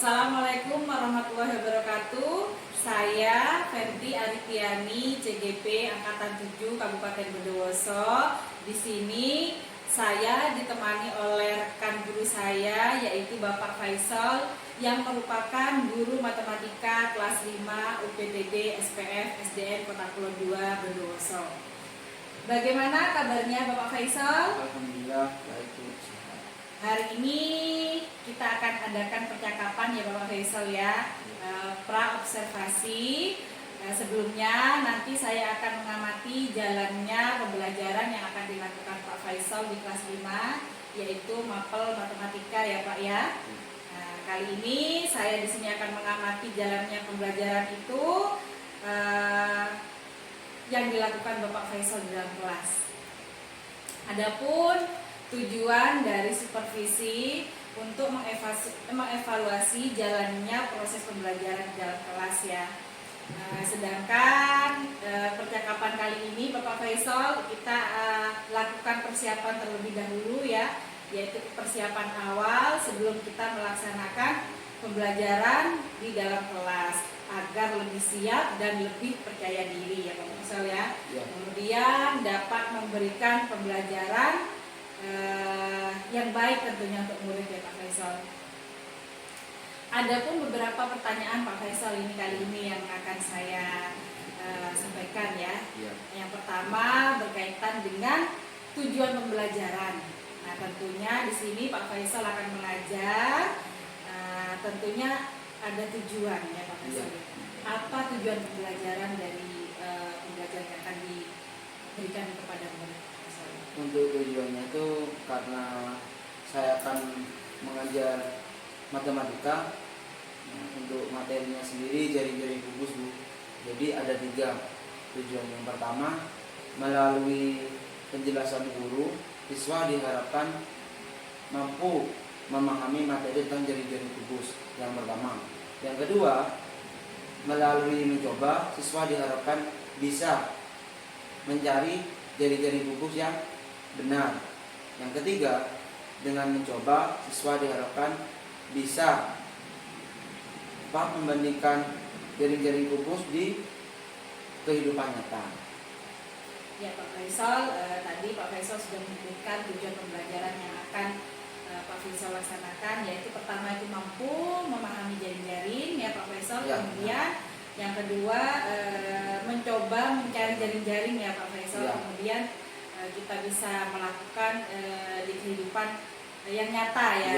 Assalamualaikum warahmatullahi wabarakatuh. Saya Ferdi Aritiani, CGP Angkatan 7 Kabupaten Bondowoso. Di sini saya ditemani oleh rekan guru saya, yaitu Bapak Faisal, yang merupakan guru matematika kelas 5 UPTD SPF SDN Kota Kulon II Bondowoso. Bagaimana kabarnya Bapak Faisal? Alhamdulillah baik Bu. Hari ini kita akan adakan percakapan ya Bapak Faisal ya, pra-observasi. Sebelumnya nanti saya akan mengamati jalannya pembelajaran yang akan dilakukan Pak Faisal di kelas 5, yaitu mapel matematika ya Pak ya. Kali ini saya di sini akan mengamati jalannya pembelajaran itu yang dilakukan Bapak Faisal di dalam kelas. Adapun tujuan dari supervisi untuk mengevaluasi jalannya proses pembelajaran di dalam kelas ya. Sedangkan percakapan kali ini Bapak Faisal kita lakukan persiapan terlebih dahulu ya, yaitu persiapan awal sebelum kita melaksanakan pembelajaran di dalam kelas agar lebih siap dan lebih percaya diri ya Bapak Faisal ya. Kemudian dapat memberikan pembelajaran yang baik tentunya untuk murid ya Pak Faisal. Adapun beberapa pertanyaan Pak Faisal ini kali ini yang akan saya sampaikan ya. Yang pertama berkaitan dengan tujuan pembelajaran. Nah tentunya di sini Pak Faisal akan mengajar. Tentunya ada tujuan ya Pak Faisal. Apa tujuan pembelajaran dari pembelajaran yang akan diberikan kepada murid? Untuk tujuannya itu karena saya akan mengajar matematika. Untuk materinya sendiri jari-jari kubus Bu. Jadi ada 3 tujuan. Yang pertama, melalui penjelasan guru, siswa diharapkan mampu memahami materi tentang jari-jari kubus. Yang pertama. Yang kedua, melalui mencoba, siswa diharapkan bisa mencari jari-jari kubus yang benar. Yang ketiga, dengan mencoba siswa diharapkan bisa membandingkan jari-jari kubus di kehidupan nyata. Ya Pak Faisal, tadi Pak Faisal sudah menyebutkan tujuan pembelajaran yang akan Pak Faisal laksanakan, yaitu pertama itu mampu memahami jaring-jaring ya Pak Faisal. Kemudian yang kedua mencoba mencari jaring-jaring ya Pak Faisal. Kemudian kita bisa melakukan di kehidupan yang nyata ya.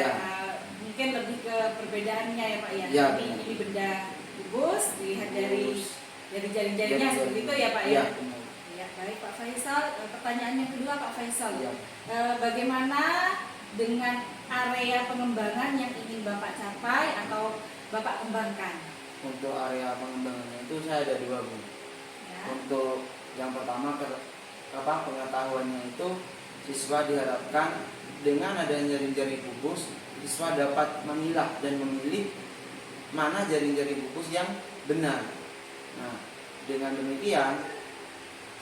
Mungkin lebih ke perbedaannya ya Pak ya. Ini benda kubus dilihat dari jaring-jaringnya seperti itu ya Pak ya. Ya baik Pak Faisal. Pertanyaan yang kedua Pak Faisal, bagaimana dengan area pengembangan yang ingin Bapak capai atau Bapak kembangkan? Untuk area pengembangannya itu saya ada 2 Bu. Untuk yang pertama pengetahuannya itu siswa diharapkan dengan adanya jari-jari kubus, siswa dapat memilah dan memilih mana jari-jari kubus yang benar. Nah, dengan demikian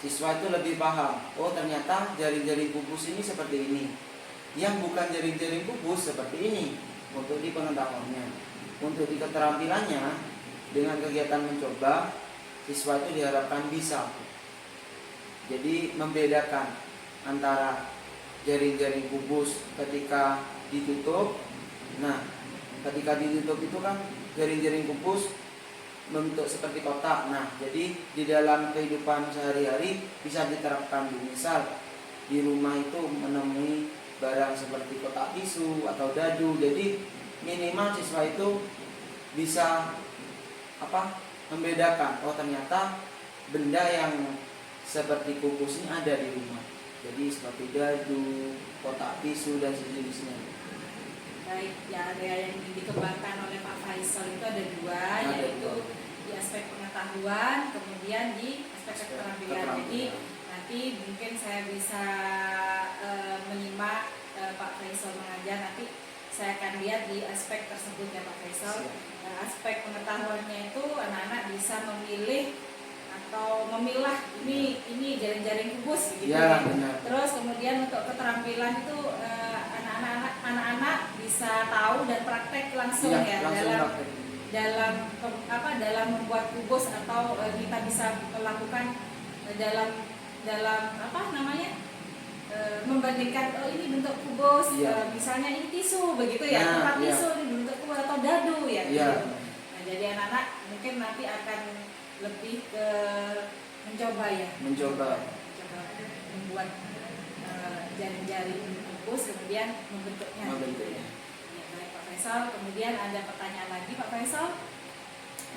siswa itu lebih paham, oh ternyata jari-jari kubus ini seperti ini, yang bukan jari-jari kubus seperti ini. Untuk di pengetahuannya. Untuk di keterampilannya, dengan kegiatan mencoba, siswa itu diharapkan bisa. Jadi membedakan antara jaring-jaring kubus ketika ditutup. Nah, ketika ditutup itu kan jaring-jaring kubus membentuk seperti kotak. Nah, jadi di dalam kehidupan sehari-hari bisa diterapkan. Misal di rumah itu menemui barang seperti kotak tisu atau dadu. Jadi minimal siswa itu bisa membedakan, oh ternyata benda yang seperti kubus ini ada di rumah. Jadi seperti dadu, kotak tisu dan sejenisnya. Baik, ya area yang dikembangkan oleh Pak Faisal itu ada 2, yaitu di aspek pengetahuan, kemudian di aspek keterampilan. Jadi nanti mungkin saya bisa menyimak Pak Faisal mengajar, nanti saya akan lihat di aspek tersebut ya Pak Faisal. Aspek pengetahuannya itu anak-anak bisa memilih atau memilah ini jaring-jaring kubus gitu ya. Benar. Terus kemudian untuk keterampilan itu anak-anak anak-anak bisa tahu dan praktek langsung ya langsung dalam membuat kubus, atau kita bisa melakukan dalam apa namanya, membandingkan, oh ini bentuk kubus, misalnya ini tisu begitu ya, tempat tisu ini bentuk kubus atau dadu ya. Gitu. Nah, jadi anak-anak mungkin nanti akan lebih ke mencoba membuat jaring-jaring kubus, kemudian membentuknya. Ya, baik Pak Faisal. Kemudian ada pertanyaan lagi Pak Faisal.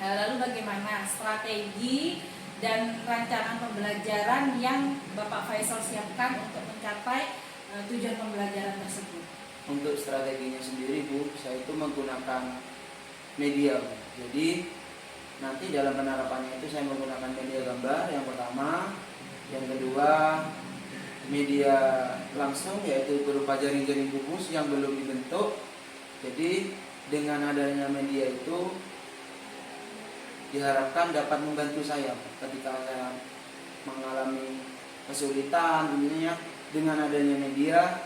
Lalu bagaimana strategi dan rancangan pembelajaran yang Bapak Faisal siapkan untuk mencapai tujuan pembelajaran tersebut? Untuk strateginya sendiri Bu, saya itu menggunakan media. Jadi nanti dalam penerapannya itu saya menggunakan media gambar yang pertama, yang kedua media langsung yaitu berupa jaring-jaring kubus yang belum dibentuk. Jadi dengan adanya media itu diharapkan dapat membantu saya ketika saya mengalami kesulitan. Intinya dengan adanya media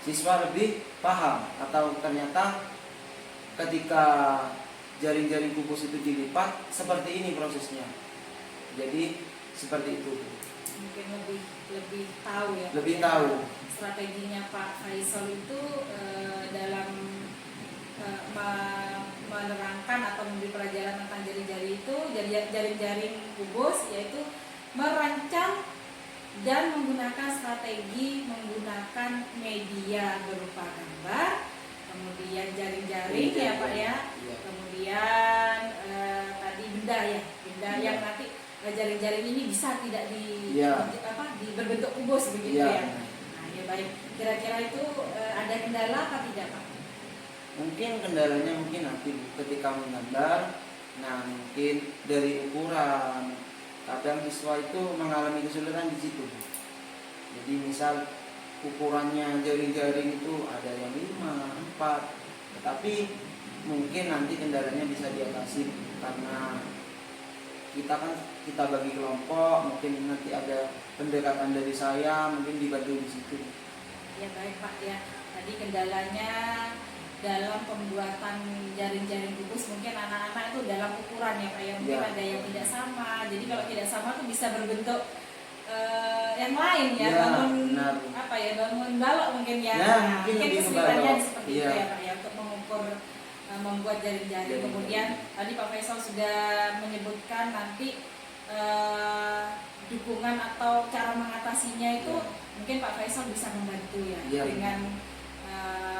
siswa lebih paham, atau ternyata ketika jaring-jaring kubus itu dilipat seperti ini prosesnya. Jadi seperti itu. Mungkin lebih tahu ya. Lebih tahu. Strateginya Pak Faisal itu dalam menerangkan atau memberi pelajaran tentang jaring-jaring kubus, yaitu merancang dan menggunakan strategi menggunakan media berupa gambar, kemudian jaring-jaring ya Pak ya, kemudian tadi benda yang nanti jaring-jaring ini bisa tidak berbentuk kubus begitu ya. Nah ya baik, kira-kira itu ada kendala apa tidak Pak? Mungkin kendalanya nanti ketika menggambar, nah mungkin dari ukuran, kadang siswa itu mengalami kesulitan di situ. Jadi misal ukurannya jaring-jaring itu ada yang 5, 4, tetapi mungkin nanti kendalanya bisa diatasi karena kita bagi kelompok, mungkin nanti ada pendekatan dari saya, mungkin dibantu di situ. Ya baik Pak ya, tadi kendalanya dalam pembuatan jaring-jaring kubus mungkin anak-anak itu dalam ukuran ya Pak ya, mungkin ada yang tidak sama. Jadi kalau tidak sama tuh bisa berbentuk yang lain ya, bangun balok mungkin ya. Mungkin kesulitannya seperti itu ya Pak ya, untuk mengukur membuat jaring-jaring. Kemudian tadi Pak Faisal sudah menyebutkan nanti dukungan atau cara mengatasinya itu mungkin Pak Faisal bisa membantu ya, dengan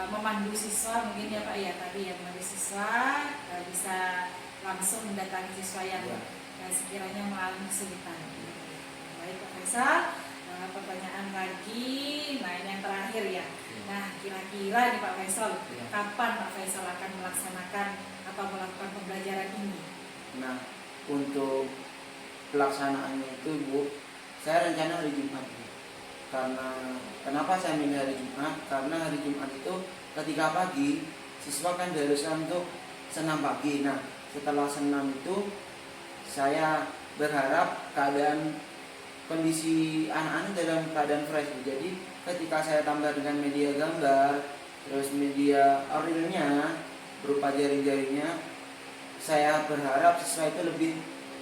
memandu siswa mungkin ya Pak ya, tadi ya memandu siswa bisa langsung mendatangi siswa yang sekiranya mengalami kesulitan. Baik Pak Faisal, pertanyaan lagi, nah ini yang terakhir ya. Nah kira-kira nih Pak Faisal, kapan Pak Faisal akan melaksanakan atau melakukan pembelajaran ini? Nah untuk pelaksanaannya itu Bu, saya rencana hari Jumat. Karena kenapa saya milih hari Jumat? Karena hari Jumat itu ketika pagi siswa kan diharuskan untuk senam pagi. Nah setelah senam itu saya berharap kondisi anak-anak dalam keadaan fresh. Jadi ketika saya tambah dengan media gambar, terus media realnya berupa jaring-jaringnya, saya berharap siswa itu lebih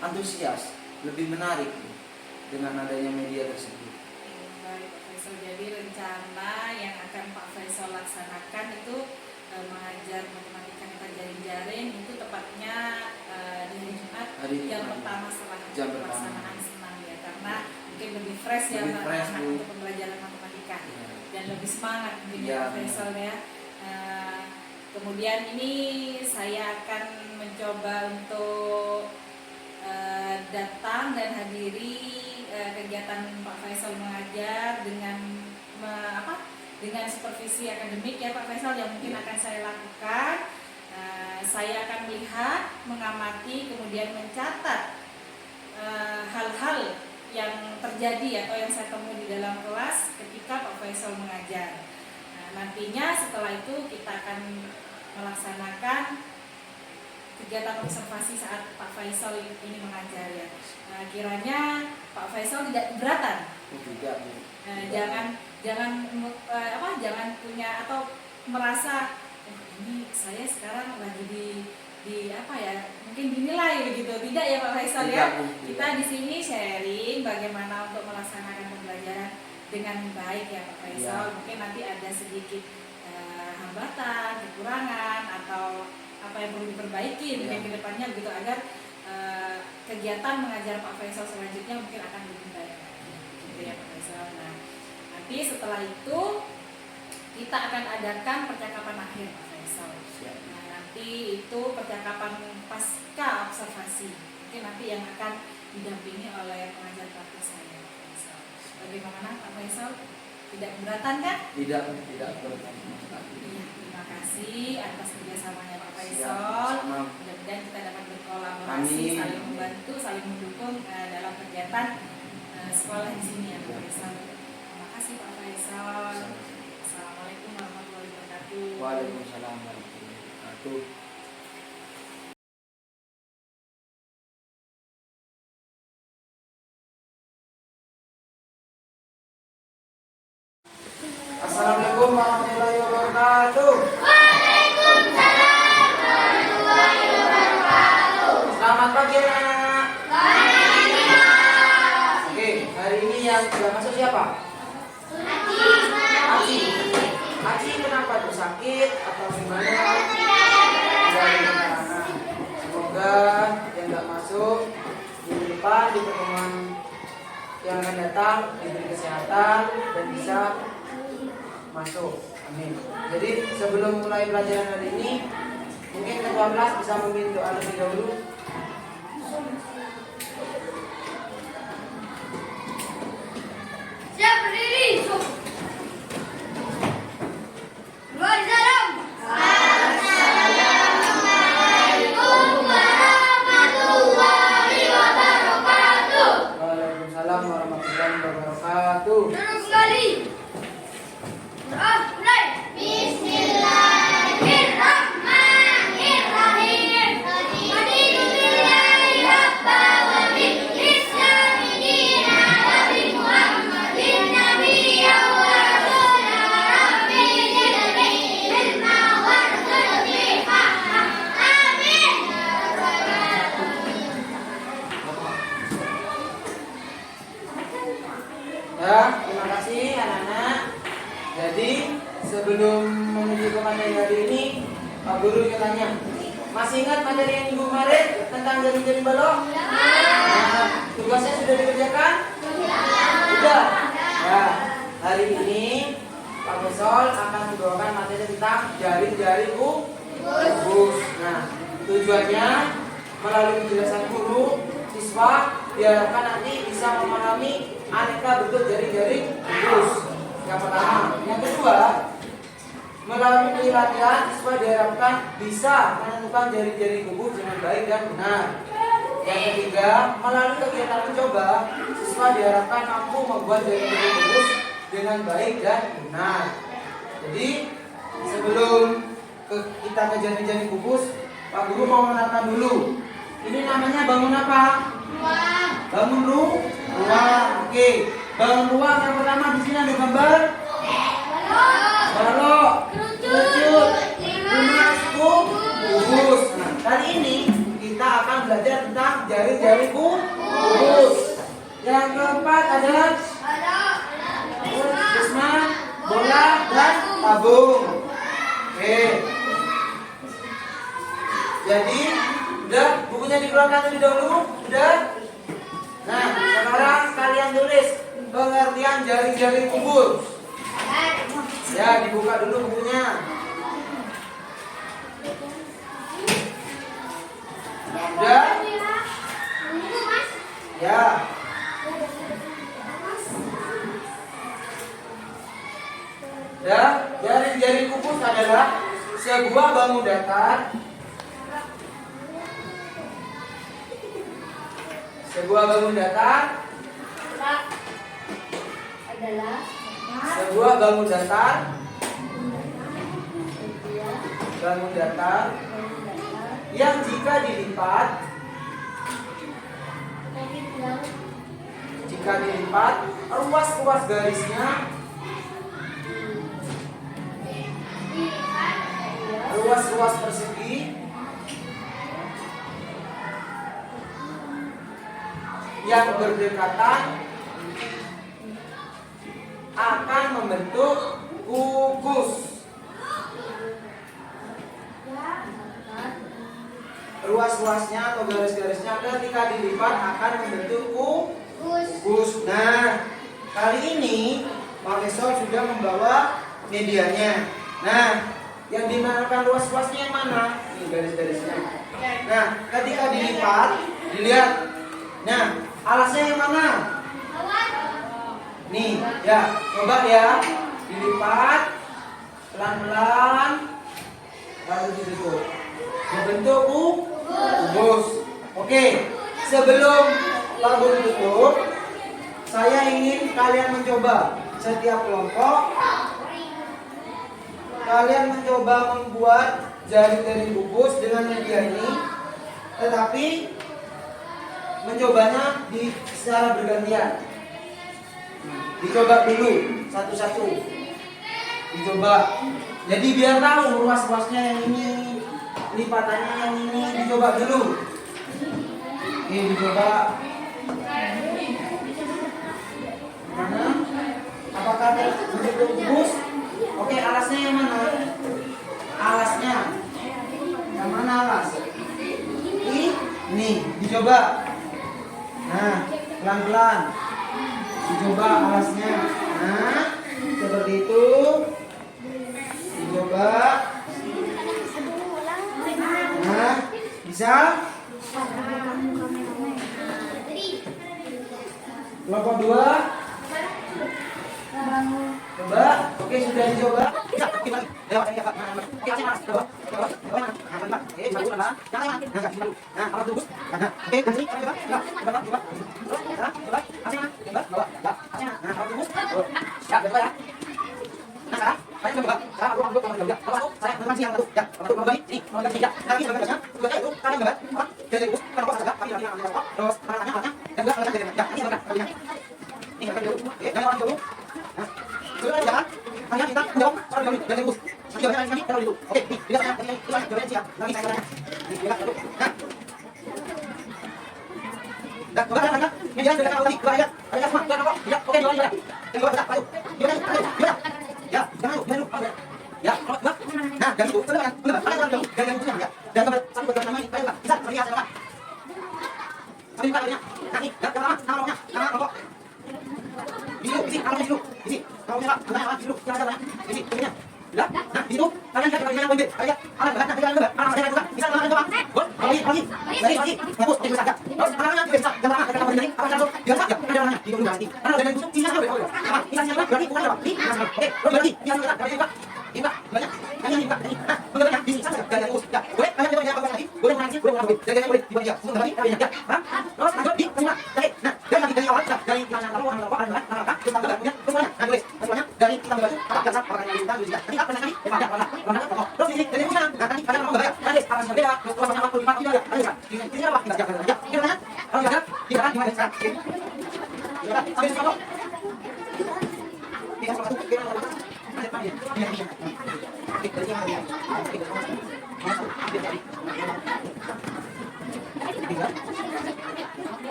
antusias, lebih menarik dengan adanya media tersebut. Jadi rencana yang akan Pak Faisal laksanakan itu mengajar matematika kita jaring-jaring itu tepatnya di hari Jumat, jam pertama setelah pelaksanaan senam ya, karena mungkin lebih fresh ya anak-anak untuk pembelajaran matematika dan lebih semangat mungkin ya Pak Faisal ya. Kemudian ini saya akan mencoba untuk datang dan hadiri kegiatan Pak Faisal mengajar dengan supervisi akademik ya Pak Faisal yang mungkin akan saya lakukan. Saya akan melihat, mengamati, kemudian mencatat hal-hal yang terjadi atau yang saya temui di dalam kelas ketika Pak Faisal mengajar. Nantinya setelah itu kita akan melaksanakan kegiatan observasi saat Pak Faisal ini mengajar ya. Kiranya Pak Faisal tidak keberatan. Tidak. Jangan punya atau merasa ini saya sekarang lagi di apa ya, mungkin dinilai begitu. Tidak ya Pak Faisal ya. Kita di sini sharing bagaimana untuk melaksanakan pembelajaran dengan baik ya Pak Faisal. Mungkin nanti ada sedikit hambatan, kekurangan atau apa yang perlu diperbaiki mungkin ke depannya begitu, agar kegiatan mengajar Pak Faisal selanjutnya mungkin akan lebih baik gitu ya Pak Faisal. Nah, nanti setelah itu kita akan adakan percakapan akhir Pak Faisal. Nah, nanti itu percakapan pasca observasi, mungkin nanti yang akan didampingi oleh pengajar praktik saya Pak Faisal. Bagaimana Pak Faisal? Tidak keberatan kan? Tidak keberatan. Iya, terima kasih atas kerjasamanya Pak Faisal. Mudah-mudahan kita dapat berkolaborasi, saling membantu, saling mendukung dalam kegiatan sekolah di sini ya Pak Faisal. Terima kasih Pak Faisal. Assalamualaikum warahmatullahi wabarakatuh. Waalaikumsalam warahmatullahi wabarakatuh. Assalamualaikum warahmatullahi wabarakatuh. Waalaikumsalam warahmatullahi wabarakatuh. Selamat pagi anak-anak. Pagi. Oke, hari ini yang sudah masuk siapa? Aci. Aci kenapa tuh, sakit atau gimana? Semoga yang nggak masuk minggu depan di pertemuan yang akan datang diberi kesehatan dan bisa masuk. Amin. Jadi sebelum mulai pelajaran hari ini, mungkin ketua kelas bisa memimpin doa lebih dahulu. Siap berdiri. Luar dalam. Assalamualaikum warahmatullahi wabarakatuh. Waalaikumsalam warahmatullahi wabarakatuh. Duduk kembali. Mulai. Bismillahirrahmanirrahim. Raditu billahi rabba wa bil islami dina wa bi Muhammadin nabiyyan wa rasulan wa rabbi zidni ilma warzuqni fahma. Amin. Ya, terima kasih anak-anak. Jadi sebelum menuju ke materi hari ini, Pak Guru ingin tanya, masih ingat materi yang minggu kemarin tentang jaring-jaring balok? Nah, tugasnya sudah dikerjakan? Sudah. Ya, hari ini Pak Besol akan membawakan materi tentang jaring-jaring kubus. Nah, tujuannya melalui penjelasan guru, siswa diharapkan nanti bisa memahami aneka bentuk jaring-jaring kubus. Yang pertama, yang kedua, melalui latihan siswa diharapkan bisa menentukan jaring-jaring kubus dengan baik dan benar. Yang ketiga, melalui kegiatan mencoba, siswa diharapkan mampu membuat jaring-jaring kubus dengan baik dan benar. Jadi sebelum kita ke jaring-jaring kubus, Pak Guru mau mengenalkan dulu. Ini namanya bangun apa? Ruang. Bangun ruang. Oke. Bangun ruang yang pertama di sini ada gambar balok, kerucut, lunas, kubus. Nah, kali ini kita akan belajar tentang jaring-jaring kubus. Yang keempat ada prisma, bola, dan tabung. Oke. Jadi udah bukunya dikeluarkan terlebih dahulu, udah. Nah, sekarang kalian tulis pengertian jaring-jaring kubus. Ya, dibuka dulu bukunya. Udah? Ya. Ya, jaring-jaring kubus adalah sebuah bangun datar. Sebuah bangun datar. Adalah Sebuah bangun datar. Bangun datar yang jika dilipat, ruas garisnya ruas-ruas persegi yang berdekatan akan membentuk kubus. Ruas-ruasnya atau garis-garisnya ketika dilipat akan membentuk kubus. Nah, kali ini Pak Besol sudah membawa medianya. Nah, yang dinamakan ruas-ruasnya yang mana? Ini garis-garisnya. Nah, ketika dilipat, dilihat. Nah, alasnya yang mana? Nih, ya, coba ya. Dilipat pelan-pelan lalu ditutup. Membentuk kubus. Oke, sebelum labu ditutup, saya ingin kalian mencoba setiap kelompok. Kalian mencoba membuat jari-jari kubus dengan media ini, tetapi mencobanya secara bergantian. Dicoba dulu satu-satu. Dicoba. Jadi biar tahu ruas-ruasnya yang ini, lipatannya yang ini, dicoba dulu. Oke, dicoba. Mana? Apakah bentuk kubus? Oke, alasnya yang mana? Alasnya. Yang mana alas? Ini, dicoba. Nah, pelan-pelan. Dicoba alasnya. Nah, seperti itu. Dicoba. Nah, bisa? Kelompok 2. Coba. Oke, sudah dicoba.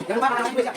Jangan lupa anak-anak juga.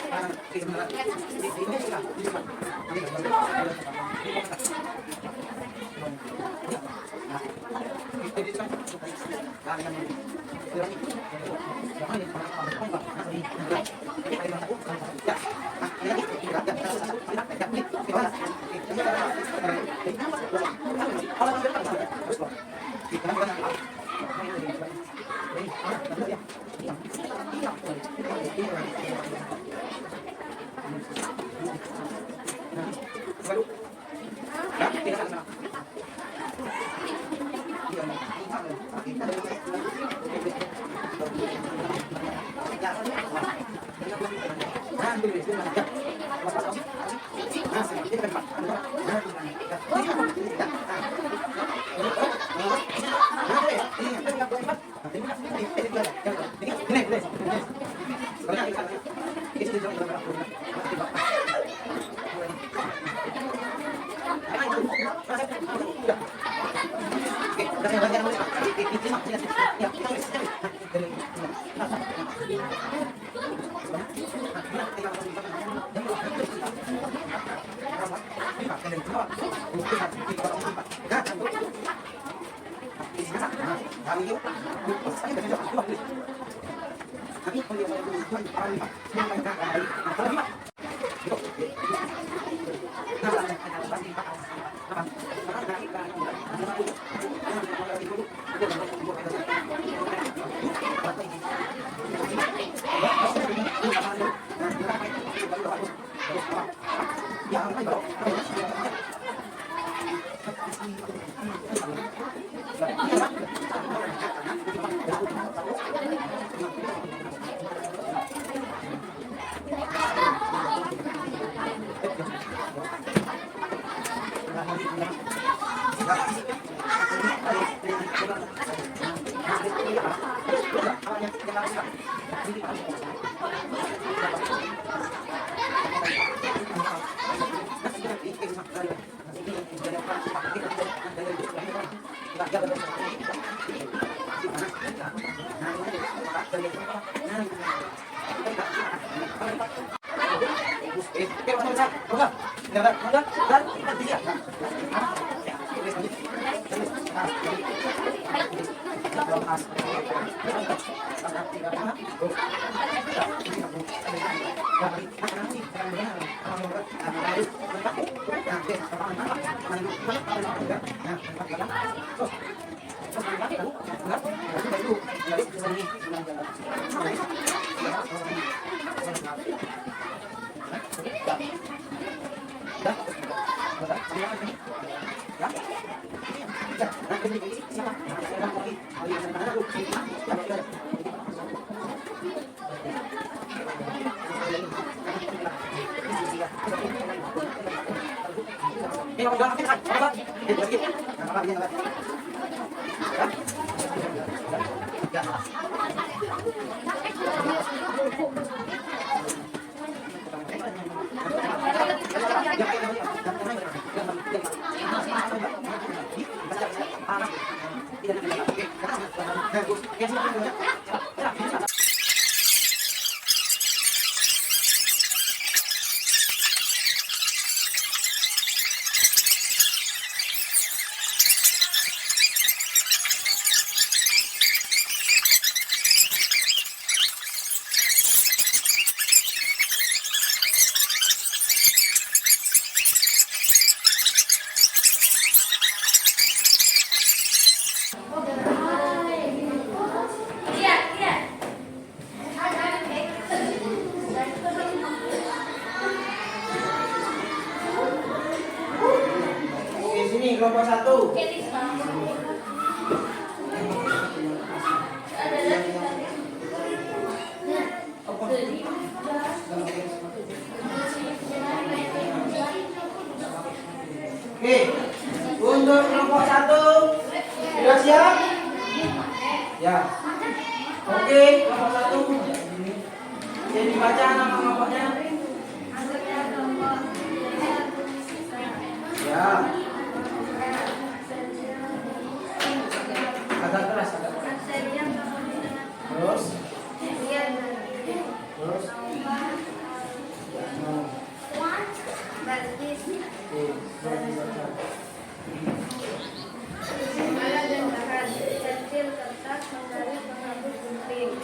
Kelompok 1. Oke, untuk kelompok 1 sudah siap? Ya. Oke, kelompok 1. Jadi baca nama kelompoknya. Ya. Agak keras, agak keras. Terus. Terus. Segala dan bahan, pensil, kertas, menggaris, menghapus, gunting.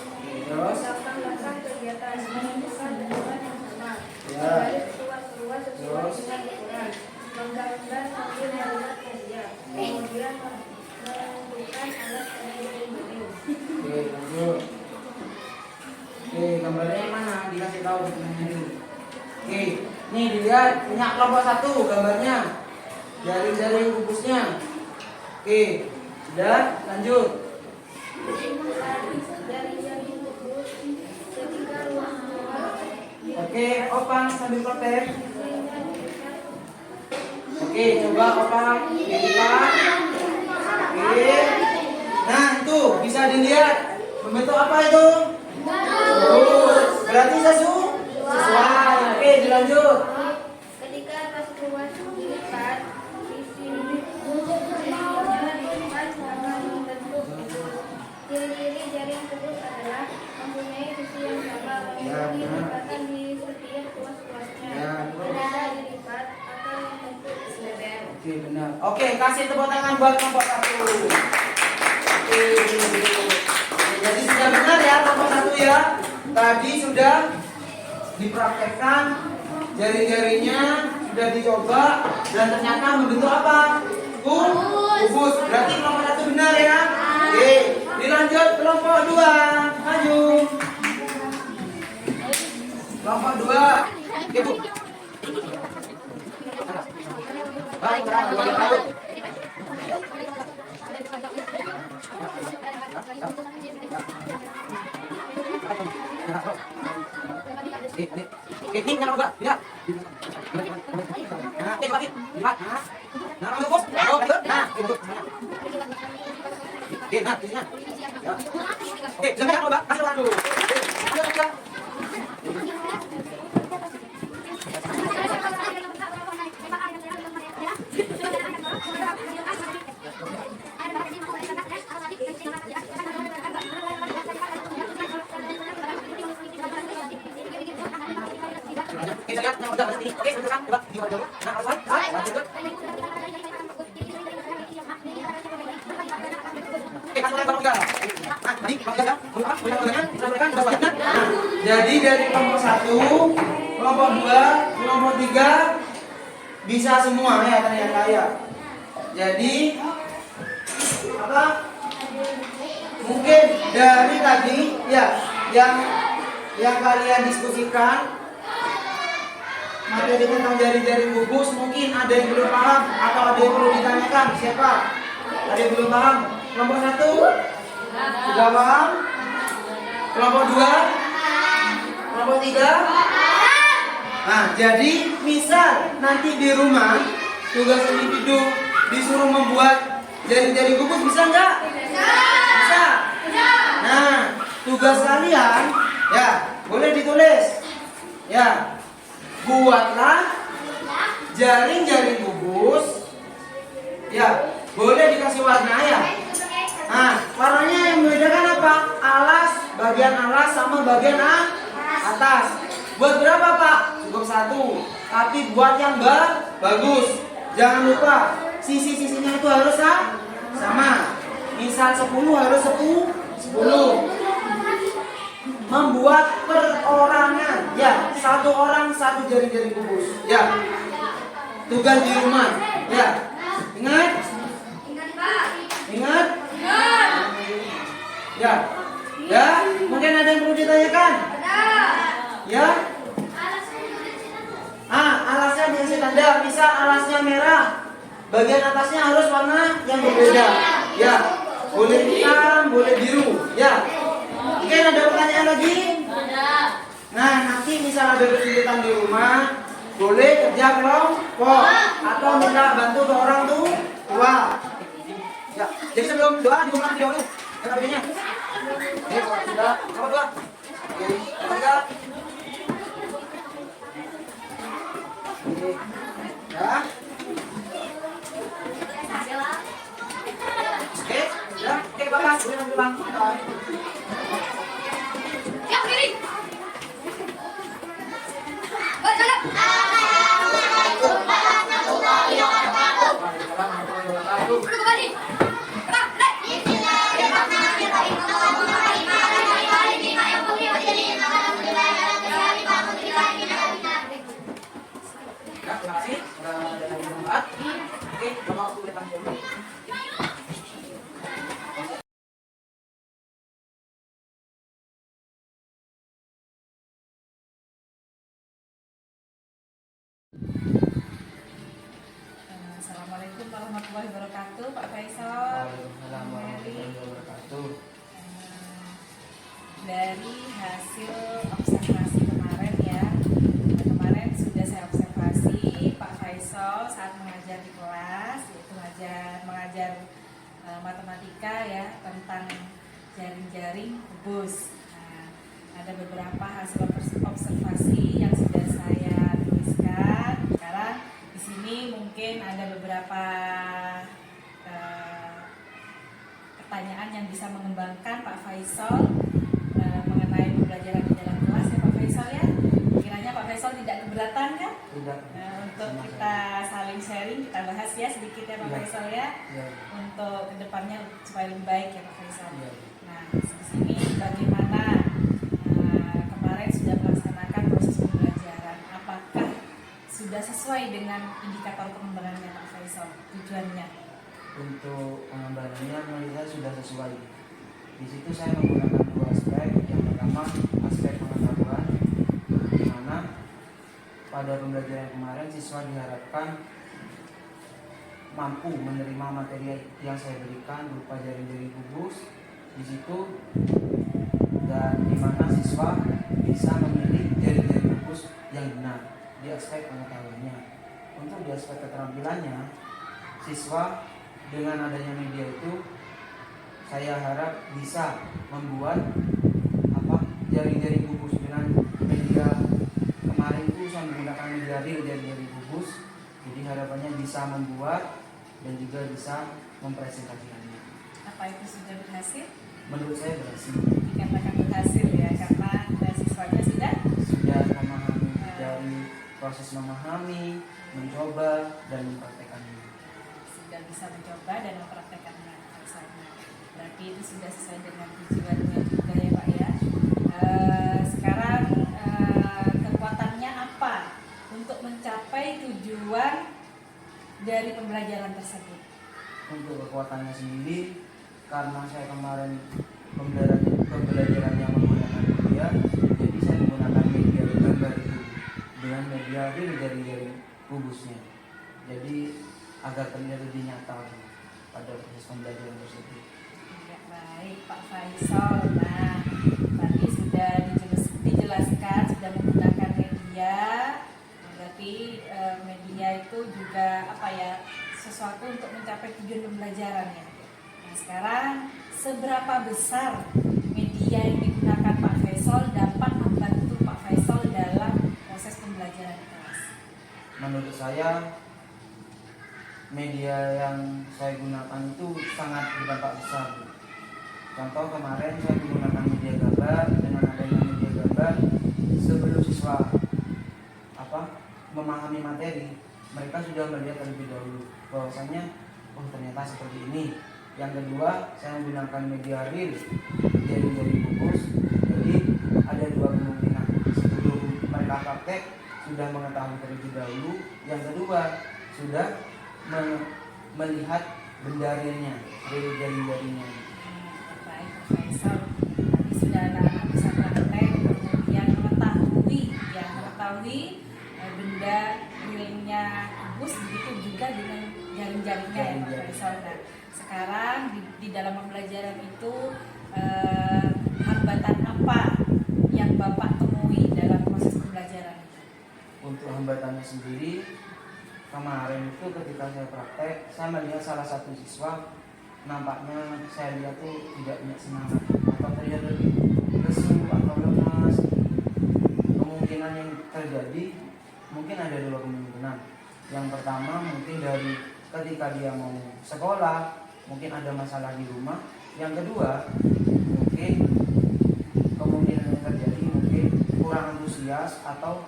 Terus? Lakukan kegiatan menentukan bentukan yang sama. Ya. Menggaris ruas-ruas sesuai Terus? dengan ukuran. Menggambar sambil melihat media. Kemudian menentukan alat penunjuk. Oke, lanjut. Oke, gambarnya mana? Dikasih tahu ini. Oke, nih dilihat punya kelompok 1 gambarnya. Jaring-jaring kubusnya. Oke, sudah lanjut. Jari-jari kubus, ketiga ruas-ruas. Oke, Opang sambil praktek. Oke, coba Opang dilihat. Oke. Nah, itu bisa dilihat. Membentuk apa itu? Kubus. Berarti sesuai. Oke, dilanjut. Ketika atas ruas dilipat, sisi ujungnya dilipat akan membentuk kubus. Ciri-ciri jaring kubus adalah mempunyai sisi yang sama, Ya, mengikuti benar. lipatan di setiap ruas-ruasnya. Ya. Ketika dilipat akan membentuk lebar. Oke, benar. Oke, kasih tepuk tangan buat kelompok 1. Oke, jadi sudah benar ya kelompok 1 ya. Tadi sudah dipraktekkan jari-jarinya, sudah dicoba dan ternyata membentuk apa? Kubus. Berarti kelompok 1 benar ya. Oke, dilanjut kelompok 2. Maju. Kelompok 2. Oke, Bu. Baik, baik. Ini nyala juga, lihat. Nah, ini lagi, lihat. Nah, kamu bos. Oh, betul. Nah, itu. Oke, nah, sini. Oke, jangan lupa, kasih orang dulu. Oke, jadi dari kelompok 1, kelompok 2, kelompok 3 bisa semua ya ternyata ya. Jadi apa? Mungkin dari tadi ya yang kalian diskusikan materi tentang jari-jari kubus, mungkin ada yang belum paham atau ada yang perlu ditanyakan. Siapa? Ada yang belum paham? Kelompok 1 sudah paham? Kelompok 2? Kelompok 3? Nah, jadi misal nanti di rumah tugas individu disuruh membuat jari-jari kubus, bisa nggak? Bisa. Nah, tugas kalian ya boleh ditulis. Ya, buatlah jaring-jaring kubus. Ya, boleh dikasih warna ya. Nah, warnanya yang membedakan apa? Alas, bagian alas sama bagian atas. Buat berapa, Pak? Cukup 1. Tapi buat yang bagus. Jangan lupa sisi-sisinya itu harus sama. Misal 10 harus 10. Membuat perorangan. Ya, 1 orang 1 jari-jari kubus. Ya. Tugas di rumah. Ya. Ingat? Ingat? Ya. Ya, mungkin ada yang perlu ditanyakan? Ya? Alasnya dikasih tanda. Misal alasnya merah, bagian atasnya harus warna yang berbeda. Ya. Boleh hitam, boleh biru. Ya. Mungkin ada pertanyaan lagi? Nah, nanti misal ada kesulitan di rumah, boleh kerja kelompok atau minta bantu ke orang tua. Ya, jadi sebelum doa diulang video dulu. Caranya. Oke, sudah. Apa doa? Oke, tiga. Oke. Ya. Oke, ya. Oke, Bapak, boleh pulang. Ya, kiri. Assalamualaikum warahmatullahi terima kasih sudah ada yang bermanfaat. Oke, Bapak waktu boleh panggil dulu. Assalamualaikum warahmatullahi wabarakatuh, Pak Faisal. Waalaikumsalam warahmatullahi wabarakatuh. Dari hasil observasi kemarin ya, kemarin sudah saya observasi Pak Faisal saat mengajar di kelas, yaitu mengajar matematika ya tentang jaring-jaring kubus. Nah, ada beberapa hasil observasi yang sudah saya tuliskan. Sekarang di sini mungkin ada beberapa pertanyaan yang bisa mengembangkan Pak Faisal mengenai pembelajaran di dalam kelas ya Pak Faisal ya. Kiranya Pak Faisal tidak keberatan kan? Tidak. Untuk kita saling sharing, kita bahas ya sedikit ya Pak Faisal ya. Ya. Untuk kedepannya supaya lebih baik ya Pak Faisal. Ya. Nah, di sini bagaimana kemarin sudah melaksanakan proses pembelajaran, apakah sudah sesuai dengan indikator pengembangannya Pak Faisal, tujuannya? Untuk pengembangannya menurut saya sudah sesuai. Di situ saya menggunakan dua aspek. Yang pertama aspek pengetahuan, di mana pada pembelajaran kemarin siswa diharapkan mampu menerima materi yang saya berikan berupa jaring-jaring kubus di situ, dan di mana siswa bisa memilih jaring-jaring kubus yang benar di aspek pengetahuannya. Untuk di aspek keterampilannya, siswa dengan adanya media itu saya harap bisa membuat jaring-jaring kubus dengan media. Kemarin itu saya menggunakan media real jaring-jaring kubus, jadi harapannya bisa membuat dan juga bisa mempresentasikannya. Apa itu sudah berhasil? Menurut saya berhasil. Dikatakan berhasil ya karena siswanya sudah memahami dari proses memahami, mencoba dan mempraktekannya. Sudah bisa mencoba dan mempraktekannya misalnya. Berarti itu sudah sesuai dengan tujuannya juga ya Pak ya. Sekarang kekuatannya apa untuk mencapai tujuan dari pembelajaran tersebut? Untuk kekuatannya sendiri, karena saya kemarin pembelajarannya menggunakan media, jadi saya menggunakan media gambar itu dengan media real jaring-jaring kubusnya. Jadi agar terlihat lebih nyata pada proses pembelajaran tersebut. Ya, baik Pak Faisal. Nah, tadi sudah dijelaskan sudah menggunakan media. Berarti media itu juga sesuatu untuk mencapai tujuan pembelajaran ya. Nah, sekarang seberapa besar media yang digunakan Pak Faisal dapat membantu Pak Faisal dalam proses pembelajaran di kelas? Menurut saya media yang saya gunakan itu sangat berdampak besar. Contoh kemarin saya menggunakan media gambar. Dengan adanya media gambar, sebelum siswa memahami materi, mereka sudah melihat terlebih dahulu bahwasanya ternyata seperti ini. Yang kedua, saya menggunakan media real jaring-jaring kubus. Jadi ada dua kemungkinan, sebelum mereka praktek sudah mengetahui terlebih dahulu. Yang kedua, sudah melihat benda realnya, real jaring-jaringnya. Baik Pak Faisal, tadi sudah anak-anak bisa praktek, kemudian mengetahui benda realnya kubus, begitu juga dengan jaring-jaringnya ya Pak Faisal. Nah, sekarang di dalam pembelajaran itu hambatan apa yang Bapak temui dalam proses pembelajaran itu? Untuk hambatannya sendiri, kemarin itu ketika saya praktek, saya melihat salah satu siswa nampaknya saya lihat tuh tidak punya semangat atau terlihat lebih lesu atau lemas. Kemungkinan yang terjadi mungkin ada dua kemungkinan. Yang pertama mungkin dari ketika dia mau sekolah, mungkin ada masalah di rumah. Yang kedua mungkin kemungkinan yang terjadi mungkin kurang antusias atau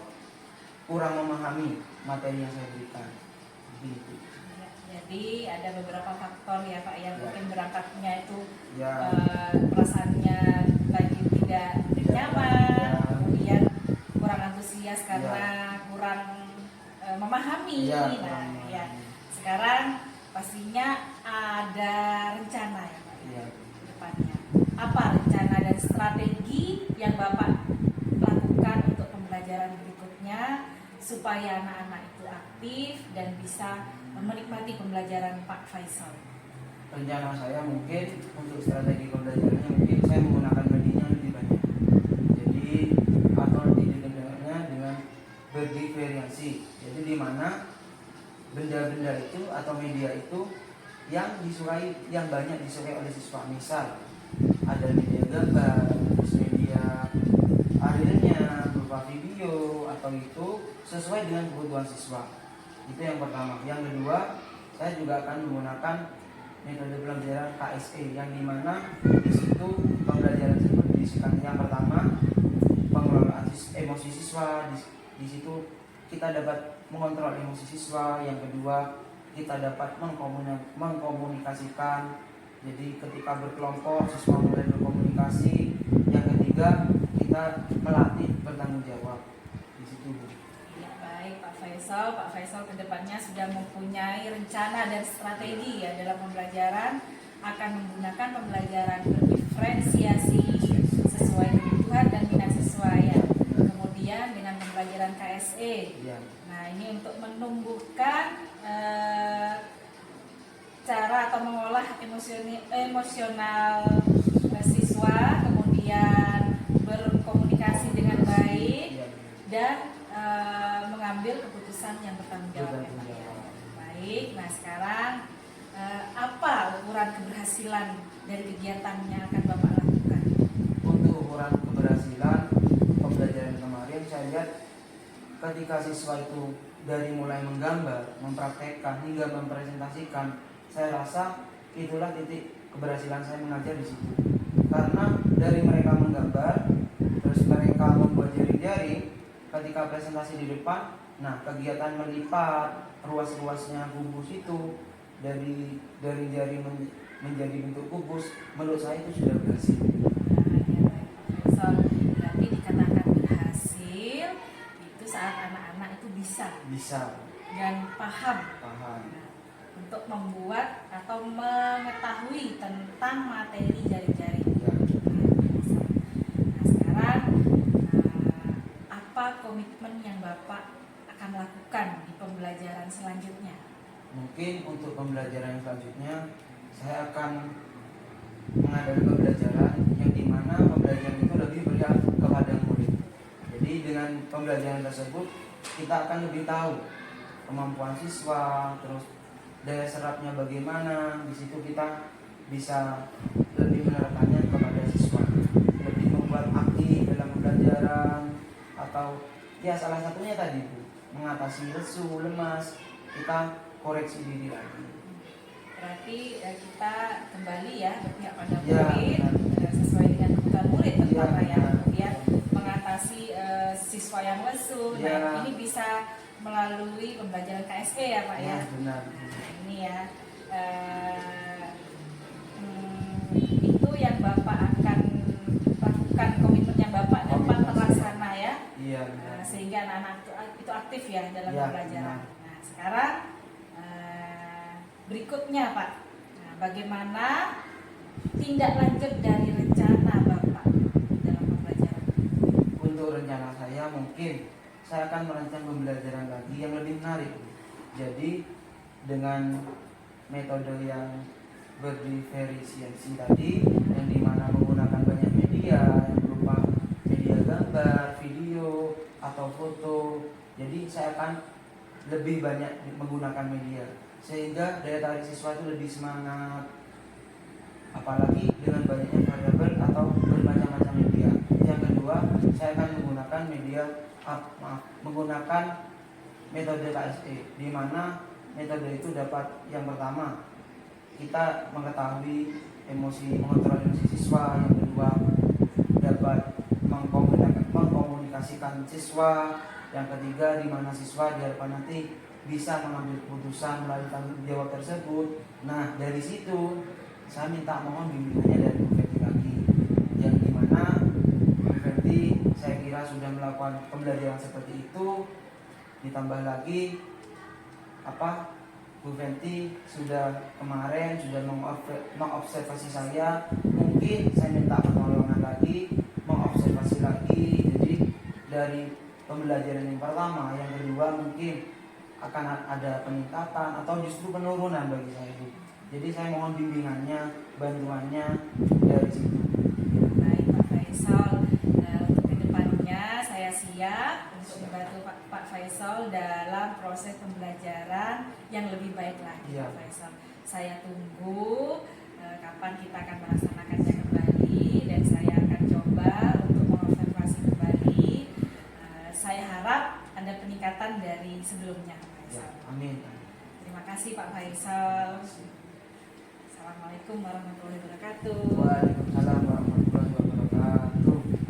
kurang memahami materi yang saya berikan. Begitu. Jadi ada beberapa faktor ya Pak yang mungkin berangkatnya itu Ya. perasaannya lagi tidak nyaman, kemudian kurang antusias karena kurang memahami. Iya, Nah, memahami. ya. Sekarang pastinya ada rencana ya Pak Iya. ke depannya. Apa rencana dan strategi yang Bapak lakukan untuk pembelajaran berikutnya supaya anak-anak itu aktif dan bisa menikmati pembelajaran Pak Faisal? Rencana saya mungkin untuk strategi pembelajarannya mungkin saya menggunakan medianya lebih banyak. Jadi atau didenggarnya dengan berdiferensi. Jadi di mana benda-benda itu atau media itu yang disukai, yang banyak disukai oleh siswa. Misal ada media gambar, terus media akhirnya berupa video atau itu sesuai dengan kebutuhan siswa. Itu yang pertama. Yang kedua, saya juga akan menggunakan metode pembelajaran KSE yang dimana di situ pembelajaran tersebut diisikan. Yang pertama, pengelolaan emosi siswa. Di situ kita dapat mengontrol emosi siswa. Yang kedua, kita dapat mengkomunikasikan. Jadi ketika berkelompok siswa mulai berkomunikasi. Yang ketiga, kita melatih bertanggung jawab di situ. Ya, baik Pak Faisal. Pak Faisal kedepannya sudah mempunyai rencana dan strategi ya dalam pembelajaran, akan menggunakan pembelajaran berdiferensiasi sesuai kebutuhan dan minat siswa ya. Kemudian dengan pembelajaran KSE. Iya. Nah, ini untuk menumbuhkan cara atau mengolah emosional siswa, kemudian berkomunikasi dengan baik Iya. dan mengambil keputusan yang bertanggung jawab. Bertanggung Ya, Pak, ya. jawab. Baik, nah sekarang apa ukuran keberhasilan dari kegiatan yang akan Bapak lakukan? Untuk ukuran keberhasilan pembelajaran kemarin, saya lihat ketika siswa itu dari mulai menggambar, mempraktekkan hingga mempresentasikan, saya rasa itulah titik keberhasilan saya mengajar di situ. Karena dari mereka menggambar, terus mereka membuat jaring-jaring, ketika presentasi di depan, nah kegiatan melipat ruas-ruasnya kubus itu dari jaring menjadi bentuk kubus, menurut saya itu sudah berhasil. Nah, ya baik Pak Faisal, berarti dikatakan berhasil itu saat anak-anak itu bisa dan paham Paham. untuk membuat atau mengetahui tentang materi jaring-jaring. Ya. Nah, sekarang apa komitmen yang Bapak akan lakukan di pembelajaran selanjutnya? Mungkin untuk pembelajaran selanjutnya saya akan mengadakan pembelajaran yang dimana pembelajaran itu lebih berpihak kepada murid. Jadi dengan pembelajaran tersebut kita akan lebih tahu kemampuan siswa, terus daya serapnya bagaimana. Di situ kita bisa lebih menerapkannya kepada siswa, lebih membuat aktif dalam pembelajaran, atau ya salah satunya tadi Bu, mengatasi lesu, lemas, kita koreksi diri lagi. Berarti kita kembali ya berpihak pada Ya, murid sesuai dengan kebutuhan murid terutama ya, benar. kemudian mengatasi siswa yang lesu. Ya. Nah, ini bisa melalui pembelajaran KSE ya Pak ya. Benar. Nah, ini ya itu yang Bapak akan lakukan, komitmen yang Bapak dapat terlaksana ya. Iya. Benar. Sehingga anak-anak itu aktif ya dalam Ya, pembelajaran. benar. Nah, sekarang berikutnya Pak, nah, bagaimana tindak lanjut dari rencana Bapak dalam pembelajaran? Untuk rencana saya mungkin saya akan merancang pembelajaran lagi yang lebih menarik. Jadi dengan metode yang berdiferensiasi tadi, yang dimana menggunakan banyak media yang berupa media gambar, video, atau foto. Jadi saya akan lebih banyak menggunakan media sehingga daya tarik siswa itu lebih semangat. Apalagi dengan banyaknya variabel atau bermacam-macam media. Yang kedua, saya akan menggunakan menggunakan metode KSE, di mana metode itu dapat yang pertama kita mengetahui mengontrol emosi siswa. Yang kedua, dapat mengkomunikasikan siswa. Yang ketiga, di mana siswa diharapkan nanti bisa mengambil keputusan melalui tanggung jawab tersebut. Nah, dari situ saya minta mohon bimbingannya dari Bu Fetty lagi, yang dimana Bu Fetty saya kira sudah melakukan pembelajaran seperti itu. Ditambah lagi Bu Fenty sudah kemarin sudah mengobservasi saya. Mungkin saya minta pertolongan lagi, mengobservasi lagi. Jadi dari pembelajaran yang pertama, yang kedua mungkin akan ada peningkatan atau justru penurunan bagi saya, Bu. Jadi saya mohon bimbingannya, bantuannya dari situ. Baik Pak Faisal, untuk kedepannya saya siap untuk membantu Pak Faisal dalam proses pembelajaran yang lebih baik lagi. Iya. Pak Faisal, saya tunggu kapan kita akan melaksanakannya kembali, dan saya akan coba untuk mengobservasi kembali. Saya harap ada peningkatan dari sebelumnya, Pak Ya, Faisal. amin. Terima kasih Pak Faisal. Assalamualaikum warahmatullahi wabarakatuh. Waalaikumsalam warahmatullahi wabarakatuh.